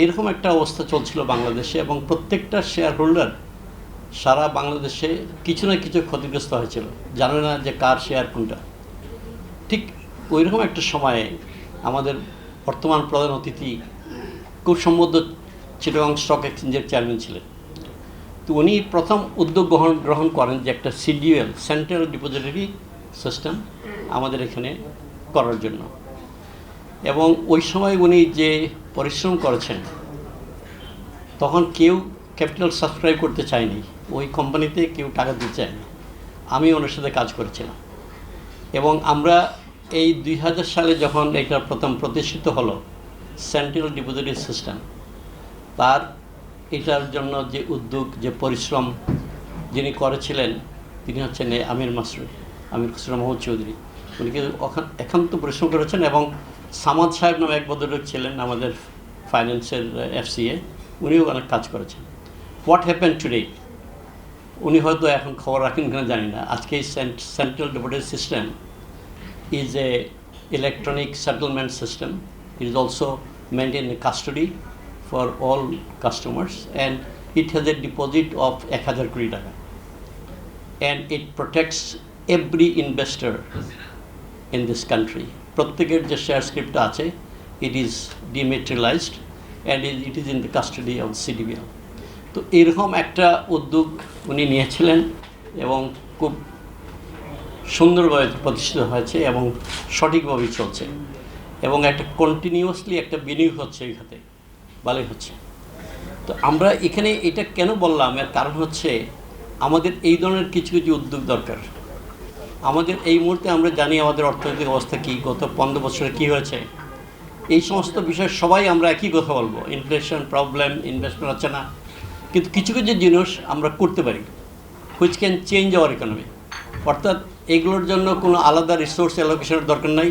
এরকম একটা অবস্থা চলছিল বাংলাদেশে এবং প্রত্যেকটা শেয়ার হোল্ডার সারা বাংলাদেশে কিছু না কিছু ক্ষতিগ্রস্ত হয়েছিল, জানে না যে কার শেয়ার কোনটা। ঠিক ওইরকম একটা সময়ে আমাদের বর্তমান প্রধান অতিথি খুব সম্ভবত চিটাগং স্টক এক্সচেঞ্জের চেয়ারম্যান ছিলেন। তো উনি প্রথম উদ্যোগ গ্রহণ করেন যে একটা সিডিএল, সেন্ট্রাল ডিপোজিটরি সিস্টেম, আমাদের এখানে করার জন্য। এবং ওই সময় উনি যে পরিশ্রম করেছেন, তখন কেউ ক্যাপিটাল সাবস্ক্রাইব করতে চায়নি, ওই কোম্পানিতে কেউ টাকা দিতে চায়নি। আমি ওনার সাথে কাজ করেছিলাম এবং আমরা এই 2000 সালে যখন এটা প্রথম প্রতিষ্ঠিত হলো সেন্ট্রাল ডিপোজিটরি সিস্টেম, তার এটার জন্য যে উদ্যোগ, যে পরিশ্রম যিনি করেছিলেন তিনি হচ্ছেন আমির খসরু মাহমুদ চৌধুরী। উনি কিন্তু একান্ত পরিশ্রম করেছেন এবং সামাদ সাহেব নামে এক ভদ্রলোক ছিলেন আমাদের ফাইন্যান্সের FCA, উনিও অনেক কাজ করেছেন। হোয়াট হ্যাপেন টুডে, উনি হয়তো এখন খবর রাখেন কিনা জানি না, আজকে central depository system is a electronic settlement system. It is also maintained in custody for all customers and it has a deposit of 1000 কোটি টাকা and it protects every investor in this country. প্রত্যেকের যে share স্ক্রিপ্টটা আছে, it is dematerialized and it is in the custody of CDBL. তো এরকম একটা উদ্যোগ উনি নিয়েছিলেন এবং খুব সুন্দরভাবে প্রতিষ্ঠিত হয়েছে এবং সঠিকভাবেই চলছে এবং একটা কন্টিনিউয়াসলি একটা বিনিয়োগ হচ্ছে এই খাতে, ভালোই হচ্ছে। তো আমরা এখানে এটা কেন বললাম, এর কারণ হচ্ছে আমাদের এই ধরনের কিছু কিছু উদ্যোগ দরকার। আমাদের এই মুহূর্তে আমরা জানি আমাদের অর্থনৈতিক অবস্থা কী, গত 15 বছরে কী হয়েছে, এই সমস্ত বিষয়ে সবাই আমরা একই কথা বলবো, ইনফ্লেশন, প্রবলেম, ইনভেস্টমেন্ট হচ্ছে না, কিন্তু কিছু কিছু জিনিস আমরা করতে পারি which can change our economy. অর্থাৎ এগুলোর জন্য কোনো আলাদা রিসোর্স অ্যালোকেশনের দরকার নাই।